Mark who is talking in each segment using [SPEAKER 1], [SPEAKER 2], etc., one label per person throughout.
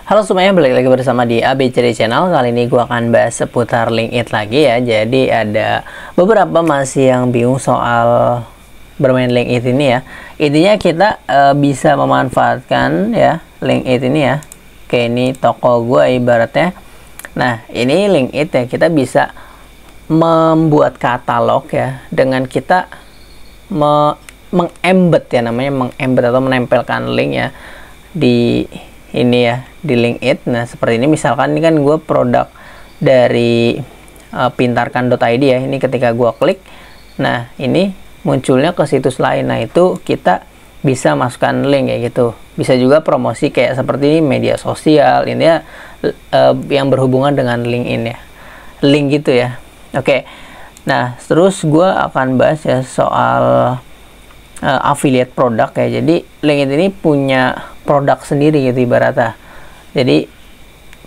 [SPEAKER 1] Halo semuanya, balik lagi bersama di ABCD Channel. Kali ini gue akan bahas seputar LinkedIn lagi ya. Jadi ada beberapa masih yang bingung soal bermain LinkedIn ini ya. Intinya kita bisa memanfaatkan ya LinkedIn ini ya. Kayak ini toko gue ibaratnya. Nah ini LinkedIn ya, kita bisa membuat katalog ya dengan kita mengembed ya, namanya mengembed atau menempelkan link ya di ini ya, di LinkedIn. Nah seperti ini, misalkan ini kan gue produk dari pintarkan.id ya. Ini ketika gue klik, nah ini munculnya ke situs lain. Nah itu kita bisa masukkan link kayak gitu. Bisa juga promosi kayak seperti ini, media sosial ini ya, yang berhubungan dengan LinkedIn ya, link gitu ya. Oke, nah terus gue akan bahas ya soal affiliate produk ya. Jadi LinkedIn ini punya produk sendiri gitu ibaratnya. Jadi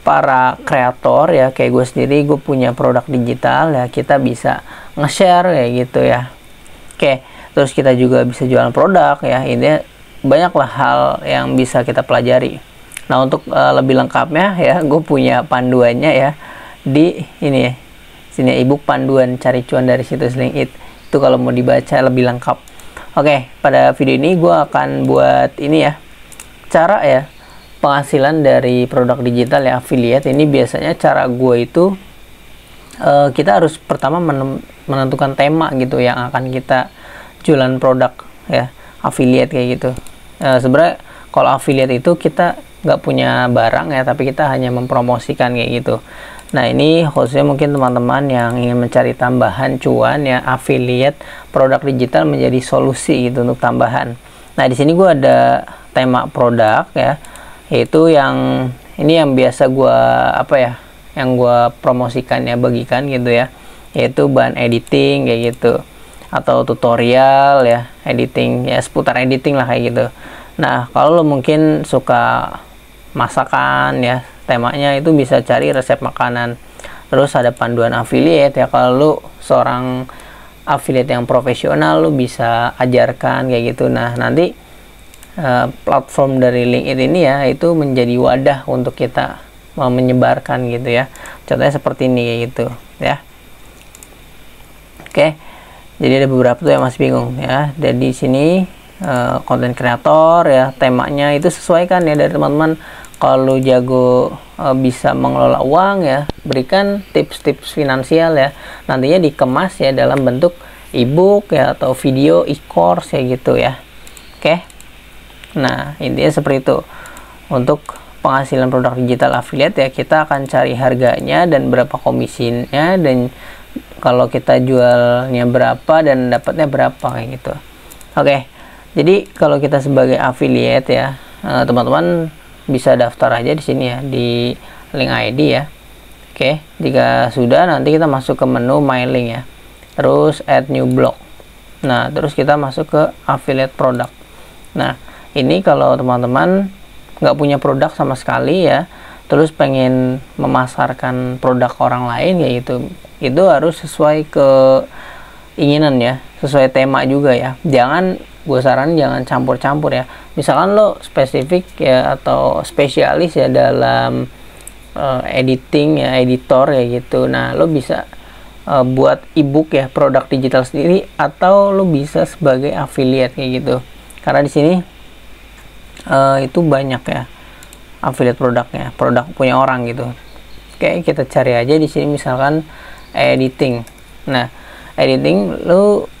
[SPEAKER 1] para kreator ya, kayak gue sendiri, gue punya produk digital ya, kita bisa nge-share kayak gitu ya. Oke, terus kita juga bisa jualan produk ya. Ini banyaklah hal yang bisa kita pelajari. Nah untuk lebih lengkapnya ya, gue punya panduannya ya di ini ya, sini ebook panduan cari cuan dari situs LinkedIn. Itu kalau mau dibaca lebih lengkap. Oke, pada video ini gue akan buat ini ya, cara ya penghasilan dari produk digital ya, affiliate. Ini biasanya cara gue itu kita harus pertama menentukan tema gitu yang akan kita jualan produk ya, affiliate kayak gitu. Sebenarnya kalau affiliate itu kita nggak punya barang ya, tapi kita hanya mempromosikan kayak gitu. Nah ini khususnya mungkin teman-teman yang ingin mencari tambahan cuan ya, affiliate produk digital menjadi solusi gitu untuk tambahan. Nah di sini gue ada tema produk ya, yaitu yang ini yang biasa gue yang gue promosikan ya, bagikan gitu ya, yaitu bahan editing kayak gitu, atau tutorial ya, editing ya, seputar editing lah kayak gitu. Nah kalau lo mungkin suka masakan ya, temanya itu bisa cari resep makanan. Terus ada panduan affiliate ya, kalau lo seorang affiliate yang profesional, lo bisa ajarkan kayak gitu. Nah nanti platform dari LinkedIn ini ya, itu menjadi wadah untuk kita menyebarkan gitu ya. Contohnya seperti ini kayak gitu ya. Oke, jadi ada beberapa tuh yang masih bingung ya. Dan di sini konten kreator ya, temanya itu sesuaikan ya dari teman-teman. Kalau jago bisa mengelola uang ya, berikan tips-tips finansial ya, nantinya dikemas ya dalam bentuk ebook ya, atau video e-course ya gitu ya. Oke, nah intinya seperti itu. Untuk penghasilan produk digital affiliate ya, kita akan cari harganya dan berapa komisinya, dan kalau kita jualnya berapa dan dapatnya berapa kayak gitu. Oke, jadi kalau kita sebagai affiliate ya, teman-teman bisa daftar aja di sini ya, di link ID ya. Oke, jika sudah, nanti kita masuk ke menu my link ya, terus add new blog. Nah terus kita masuk ke affiliate product. Nah ini kalau teman-teman nggak punya produk sama sekali ya, terus pengen memasarkan produk orang lain ya, itu harus sesuai keinginan ya, sesuai tema juga ya. Gue saranin jangan campur-campur ya. Misalkan lo spesifik ya atau spesialis ya dalam editing ya, editor ya gitu. Nah lo bisa buat ebook ya, produk digital sendiri, atau lo bisa sebagai affiliate kayak gitu. Karena di sini itu banyak ya affiliate produknya, produk punya orang gitu. Oke, kita cari aja di sini misalkan editing. Nah editing lo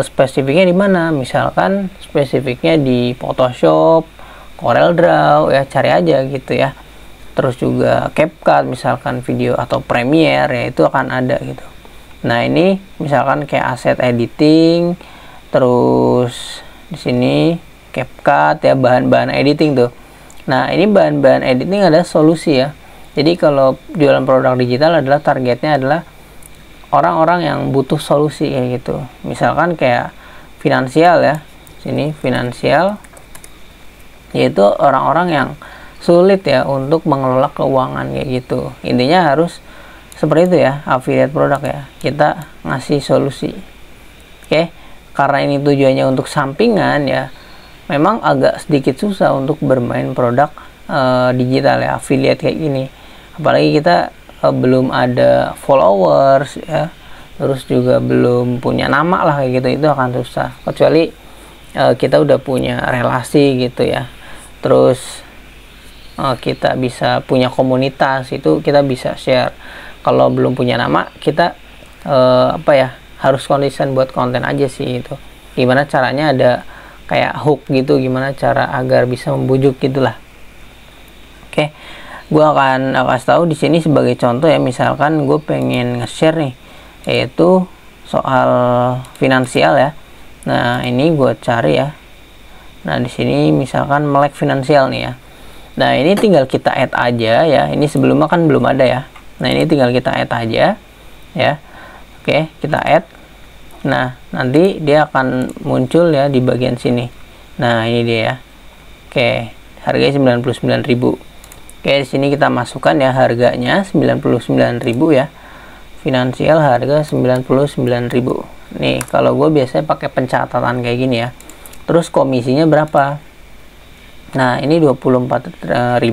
[SPEAKER 1] spesifiknya di mana? Misalkan spesifiknya di Photoshop, CorelDRAW ya, cari aja gitu ya. Terus juga CapCut misalkan video, atau Premiere ya, itu akan ada gitu. Nah ini misalkan kayak aset editing, terus di sini CapCut ya, bahan-bahan editing tuh. Nah ini bahan-bahan editing ada solusi ya. Jadi kalau jualan produk digital adalah targetnya adalah orang-orang yang butuh solusi kayak gitu. Misalkan kayak finansial ya, sini finansial, yaitu orang-orang yang sulit ya untuk mengelola keuangan kayak gitu. Intinya harus seperti itu ya, affiliate produk ya, kita ngasih solusi. Oke, karena ini tujuannya untuk sampingan ya, memang agak sedikit susah untuk bermain produk digital ya, affiliate kayak gini. Apalagi kita belum ada followers ya, terus juga belum punya nama lah kayak gitu, itu akan susah. Kecuali kita udah punya relasi gitu ya, terus kita bisa punya komunitas, itu kita bisa share. Kalau belum punya nama, kita apa ya, harus konsisten buat konten aja sih. Itu gimana caranya, ada kayak hook gitu, gimana cara agar bisa membujuk gitulah. Oke, gue akan kasih tahu di sini sebagai contoh ya. Misalkan gue pengen nge-share nih, yaitu soal finansial ya. Nah ini gue cari ya. Nah di sini misalkan melek finansial nih ya. Nah ini tinggal kita add aja ya. Ini sebelumnya kan belum ada ya. Nah ini tinggal kita add aja ya. Oke, kita add. Nah nanti dia akan muncul ya di bagian sini. Nah ini dia ya. Oke, harganya 99.000. Oke, di sini kita masukkan ya harganya 99.000 ya. Finansial harga 99.000. Nih, kalau gue biasanya pakai pencatatan kayak gini ya. Terus komisinya berapa? Nah, ini 24.750.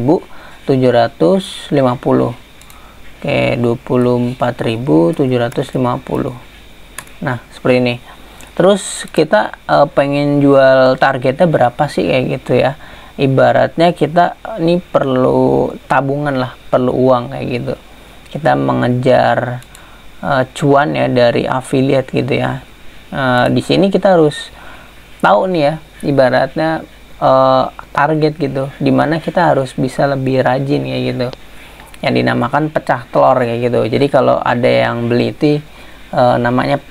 [SPEAKER 1] Oke, 24.750. Nah, seperti ini. Terus kita pengen jual targetnya berapa sih kayak gitu ya. Ibaratnya kita ini perlu tabungan lah, perlu uang kayak gitu. Kita mengejar cuan ya dari affiliate gitu ya. Di sini kita harus tahu nih ya, ibaratnya target gitu, dimana kita harus bisa lebih rajin kayak gitu, yang dinamakan pecah telur kayak gitu. Jadi kalau ada yang beli itu namanya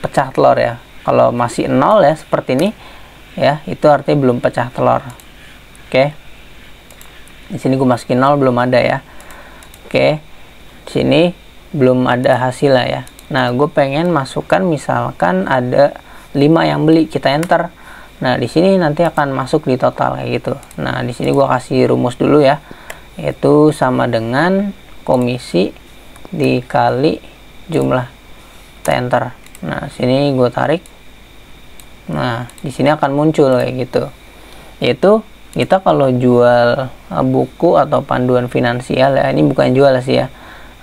[SPEAKER 1] pecah telur ya. Kalau masih nol ya seperti ini ya, itu artinya belum pecah telur. Oke, di sini gue masukin 0, belum ada ya. Oke, di sini belum ada hasilnya ya. Nah gue pengen masukkan misalkan ada 5 yang beli, kita enter. Nah di sini nanti akan masuk di total kayak gitu. Nah di sini gue kasih rumus dulu ya, yaitu sama dengan komisi dikali jumlah, kita enter. Nah sini gue tarik. Nah di sini akan muncul kayak gitu, yaitu kita kalau jual buku atau panduan finansial ya, ini bukan jual sih ya,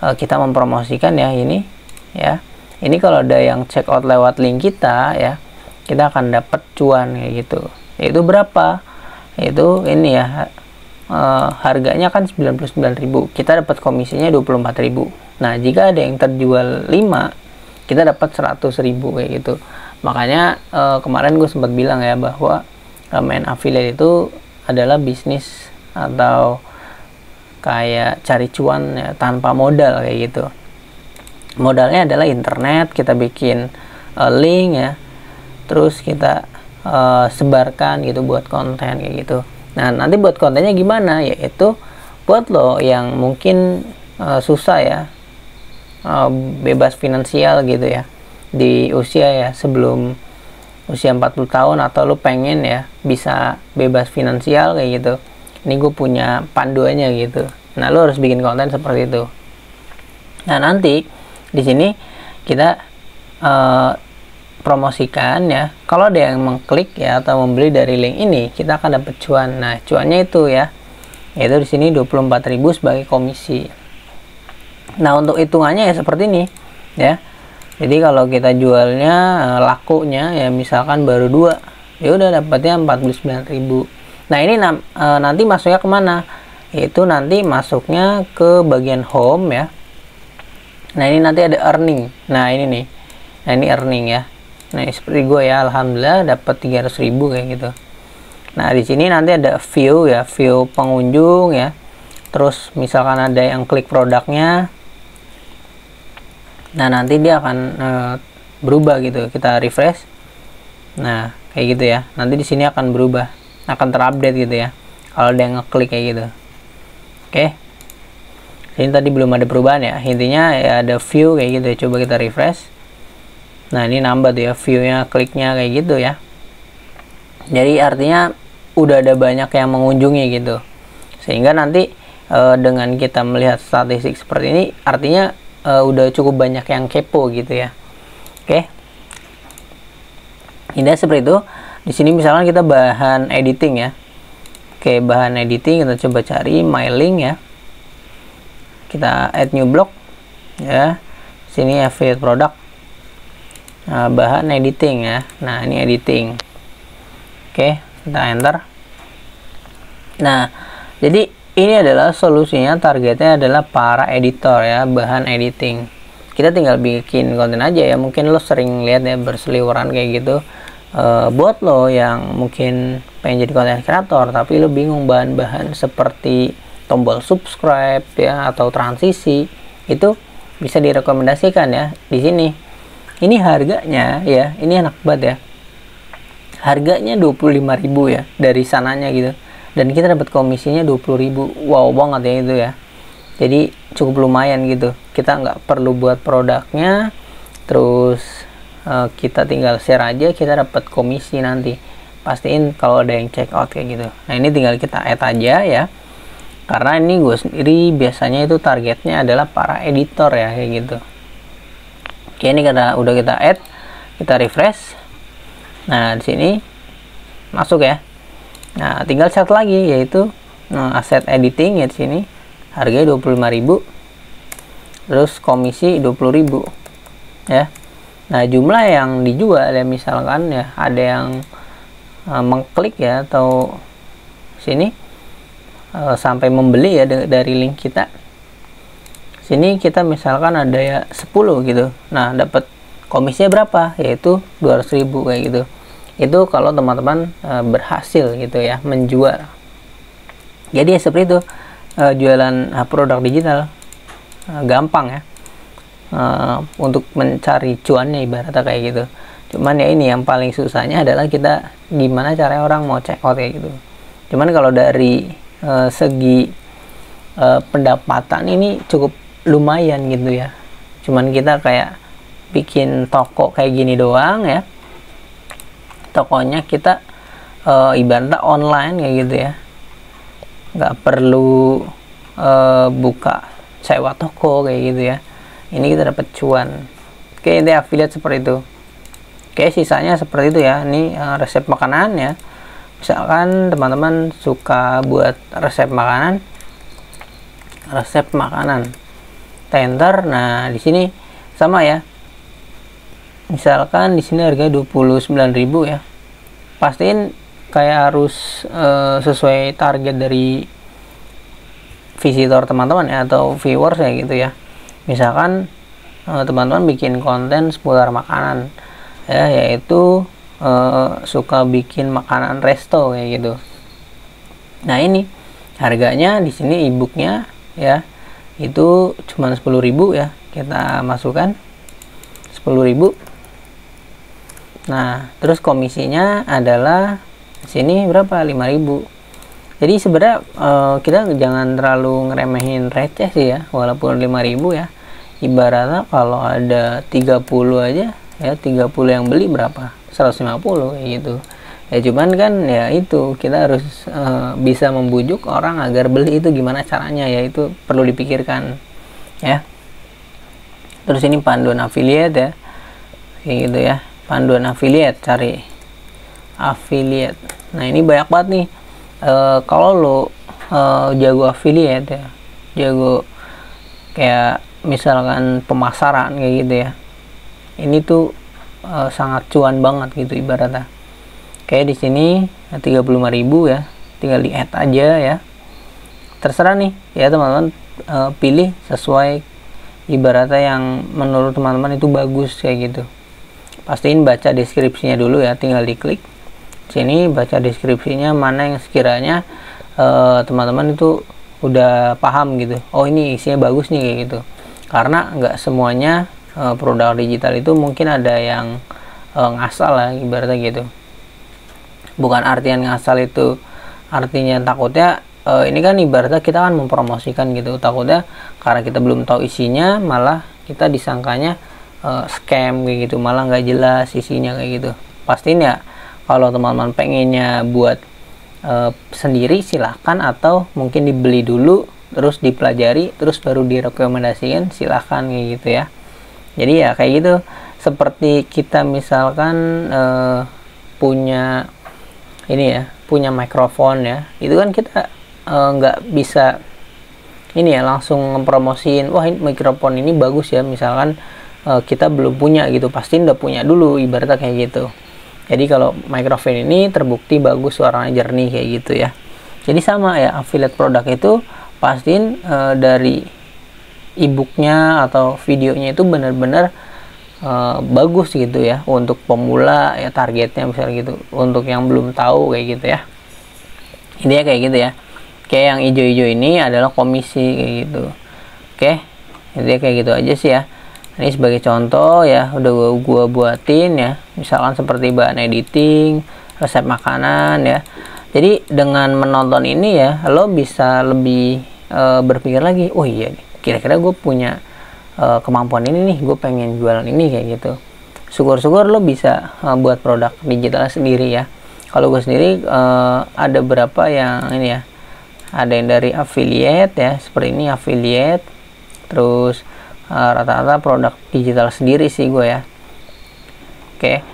[SPEAKER 1] kita mempromosikan ya ini ya. Ini kalau ada yang check out lewat link kita ya, kita akan dapat cuan kayak gitu. Yaitu berapa? Yaitu ini ya, harganya kan 99.000, kita dapat komisinya 24.000. Nah jika ada yang terjual 5, kita dapat 100.000 kayak gitu. Makanya kemarin gue sempat bilang ya, bahwa main affiliate itu adalah bisnis atau kayak cari cuan ya, tanpa modal kayak gitu. Modalnya adalah internet, kita bikin link ya, terus kita sebarkan gitu buat konten kayak gitu. Nah nanti buat kontennya gimana, yaitu buat lo yang mungkin susah ya, bebas finansial gitu ya, di usia ya sebelum usia 40 tahun, atau lu pengen ya bisa bebas finansial kayak gitu. Ini gue punya panduannya gitu. Nah lu harus bikin konten seperti itu. Nah nanti di sini kita promosikan ya. Kalau ada yang mengklik ya atau membeli dari link ini, kita akan dapat cuan. Nah cuannya itu ya, yaitu di sini 24.000 sebagai komisi. Nah untuk hitungannya ya seperti ini ya. Jadi kalau kita jualnya lakunya ya misalkan baru 2, ya udah dapatnya 49.000. Nah ini nanti masuknya kemana? Itu nanti masuknya ke bagian home ya. Nah ini nanti ada earning. Nah ini nih, nah ini earning ya. Nah seperti gue ya, alhamdulillah dapat 300.000 kayak gitu. Nah di sini nanti ada view ya, view pengunjung ya. Terus misalkan ada yang klik produknya, nah nanti dia akan berubah gitu. Kita refresh. Nah kayak gitu ya, nanti di sini akan berubah, akan terupdate gitu ya kalau ada yang ngeklik kayak gitu. Oke, ini tadi belum ada perubahan ya, intinya ya ada view kayak gitu ya. Coba kita refresh. Nah ini nambah tuh ya viewnya, kliknya kayak gitu ya. Jadi artinya udah ada banyak yang mengunjungi gitu, sehingga nanti dengan kita melihat statistik seperti ini, artinya udah cukup banyak yang kepo gitu ya. Oke, ini seperti itu. Di sini misalkan kita bahan editing ya. Oke, bahan editing kita coba cari my link ya. Kita add new block ya. Sini affiliate product. Nah, bahan editing ya. Nah, ini editing. Oke, kita enter. Nah, jadi ini adalah solusinya, targetnya adalah para editor ya, bahan editing. Kita tinggal bikin konten aja ya. Mungkin lo sering lihat ya berseliweran kayak gitu. Buat lo yang mungkin pengen jadi konten kreator tapi lo bingung bahan-bahan seperti tombol subscribe ya atau transisi, itu bisa direkomendasikan ya di sini. Ini harganya ya, ini enak banget ya. Harganya 25.000 ya dari sananya gitu. Dan kita dapat komisinya 20.000. Wow banget ya itu ya. Jadi cukup lumayan gitu. Kita nggak perlu buat produknya, terus kita tinggal share aja, kita dapat komisi nanti. Pastiin kalau ada yang check out kayak gitu. Nah, ini tinggal kita add aja ya. Karena ini gue sendiri biasanya itu targetnya adalah para editor ya kayak gitu. Oke, ini udah kita add, kita refresh. Nah, di sini masuk ya. Nah, tinggal satu lagi yaitu aset editing ya di sini. Harganya 25.000. Terus komisi 20.000 ya. Nah, jumlah yang dijual ya, misalkan ya ada yang mengklik ya atau sini sampai membeli ya dari link kita. Sini kita misalkan ada ya 10 gitu. Nah, dapat komisinya berapa? Yaitu 200.000 kayak gitu. Itu kalau teman-teman berhasil gitu ya menjual. Jadi ya seperti itu, jualan produk digital gampang ya. Untuk mencari cuannya ibaratnya kayak gitu. Cuman ya ini yang paling susahnya adalah kita gimana caranya orang mau check out kayak gitu. Cuman kalau dari segi pendapatan ini cukup lumayan gitu ya. Cuman kita kayak bikin toko kayak gini doang ya. Tokonya kita ibaratnya online kayak gitu ya. Nggak perlu buka sewa toko kayak gitu ya. Ini kita dapat cuan. Oke, ini affiliate seperti itu. Oke, sisanya seperti itu ya. Ini resep makanan ya. Misalkan teman-teman suka buat resep makanan, tender. Nah, di sini sama ya. Misalkan di sini harganya 29.000 ya. Pastiin kayak harus sesuai target dari visitor teman-teman ya atau viewers ya gitu ya. Misalkan teman-teman bikin konten seputar makanan ya, yaitu suka bikin makanan resto kayak gitu. Nah, ini harganya di sini e-booknya ya itu cuma 10.000 ya. Kita masukkan 10.000. Nah, terus komisinya adalah di sini berapa? 5.000. Jadi sebenarnya kita jangan terlalu ngeremehin receh sih ya, walaupun 5.000 ya. Ibaratnya kalau ada 30 aja ya, 30 yang beli berapa? 150 kayak gitu. Ya cuman kan ya itu kita harus bisa membujuk orang agar beli, itu gimana caranya ya, itu perlu dipikirkan ya. Terus ini panduan affiliate ya. Kayak gitu ya. Panduan affiliate, cari affiliate. Nah, ini banyak banget nih. Kalau lo jago affiliate ya, jago kayak misalkan pemasaran kayak gitu ya, ini tuh sangat cuan banget gitu ibaratnya. Kayak di sini 35.000 ya, tinggal di add aja ya. Terserah nih ya teman-teman, pilih sesuai ibaratnya yang menurut teman-teman itu bagus kayak gitu. Pastiin baca deskripsinya dulu ya, tinggal diklik sini baca deskripsinya mana yang sekiranya teman-teman itu udah paham gitu. Oh, ini isinya bagus nih kayak gitu. Karena nggak semuanya produk digital itu mungkin ada yang ngasal lah ibaratnya gitu. Bukan artian ngasal itu artinya takutnya ini kan ibaratnya kita kan mempromosikan gitu, takutnya karena kita belum tahu isinya malah kita disangkanya scam kayak gitu, malah nggak jelas isinya kayak gitu. Pastiin ya kalau teman-teman pengennya buat sendiri silahkan, atau mungkin dibeli dulu terus dipelajari terus baru direkomendasikan, silahkan kayak gitu ya. Jadi ya kayak gitu, seperti kita misalkan punya ini ya, punya mikrofon ya, itu kan kita nggak bisa ini ya langsung ngepromosiin, wah mikrofon ini bagus ya, misalkan kita belum punya gitu, pasti udah punya dulu, ibaratnya kayak gitu. Jadi kalau mikrofon ini terbukti bagus, suaranya jernih kayak gitu ya. Jadi sama ya, affiliate produk itu pastiin dari e-booknya atau videonya itu benar-benar bagus gitu ya, untuk pemula ya, targetnya misalnya gitu, untuk yang belum tahu kayak gitu ya. Ini ya kayak gitu ya. Kayak yang hijau-hijau ini adalah komisi kayak gitu. Oke, jadi kayak gitu aja sih ya. Ini sebagai contoh ya, udah gua buatin ya, misalkan seperti bahan editing, resep makanan ya. Jadi dengan menonton ini ya, lo bisa lebih berpikir lagi, oh iya, kira-kira gue punya kemampuan ini nih, gue pengen jualan ini kayak gitu. Syukur-syukur lo bisa buat produk digital sendiri ya. Kalau gue sendiri ada berapa yang ini ya, ada yang dari affiliate ya, seperti ini affiliate, terus rata-rata produk digital sendiri sih gue ya. Oke,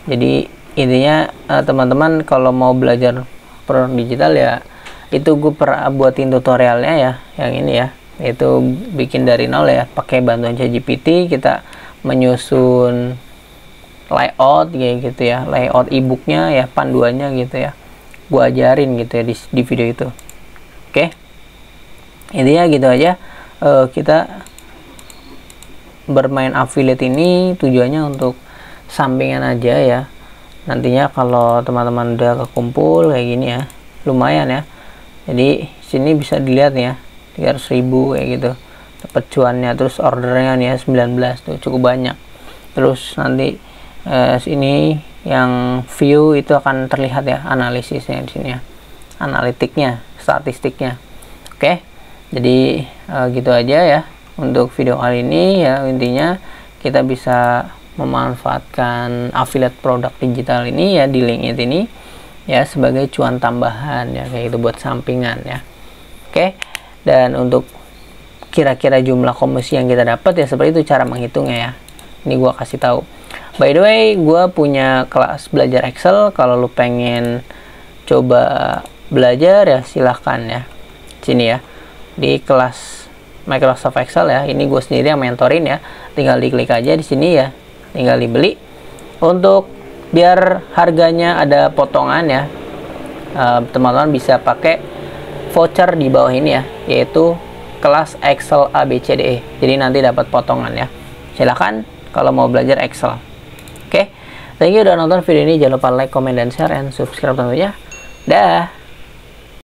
[SPEAKER 1] jadi intinya teman-teman kalau mau belajar produk digital ya, itu gue pernah buatin tutorialnya ya, yang ini ya, itu bikin dari nol ya, pakai bantuan ChatGPT, kita menyusun layout kayak gitu ya, layout e-booknya ya, panduannya gitu ya, gue ajarin gitu ya di video itu. Oke, intinya gitu aja. Kita bermain affiliate ini tujuannya untuk sampingan aja ya. Nantinya kalau teman-teman udah kekumpul kayak gini ya, lumayan ya. Jadi sini bisa dilihat ya, 300.000 kayak gitu dapat cuannya. Terus ordernya nih ya 19 tuh, cukup banyak. Terus nanti sini yang view itu akan terlihat ya, analisisnya di sini ya, analitiknya, statistiknya. Oke, jadi gitu aja ya untuk video kali ini ya. Intinya kita bisa memanfaatkan affiliate produk digital ini ya, di link ini ya, sebagai cuan tambahan ya, kayak gitu buat sampingan ya. Oke, dan untuk kira-kira jumlah komisi yang kita dapat ya, seperti itu cara menghitungnya ya. Ini gua kasih tahu. By the way, gua punya kelas belajar Excel. Kalau lu pengen coba belajar ya, silahkan ya, sini ya, di kelas Microsoft Excel ya. Ini gue sendiri yang mentorin ya, tinggal diklik aja di sini ya, tinggal dibeli. Untuk biar harganya ada potongan ya, teman-teman bisa pakai voucher di bawah ini ya, yaitu kelas Excel ABCDE. Jadi nanti dapat potongan ya. Silahkan kalau mau belajar Excel. Oke, thank you udah nonton video ini. Jangan lupa like, comment, dan share, and subscribe tentunya. Dah.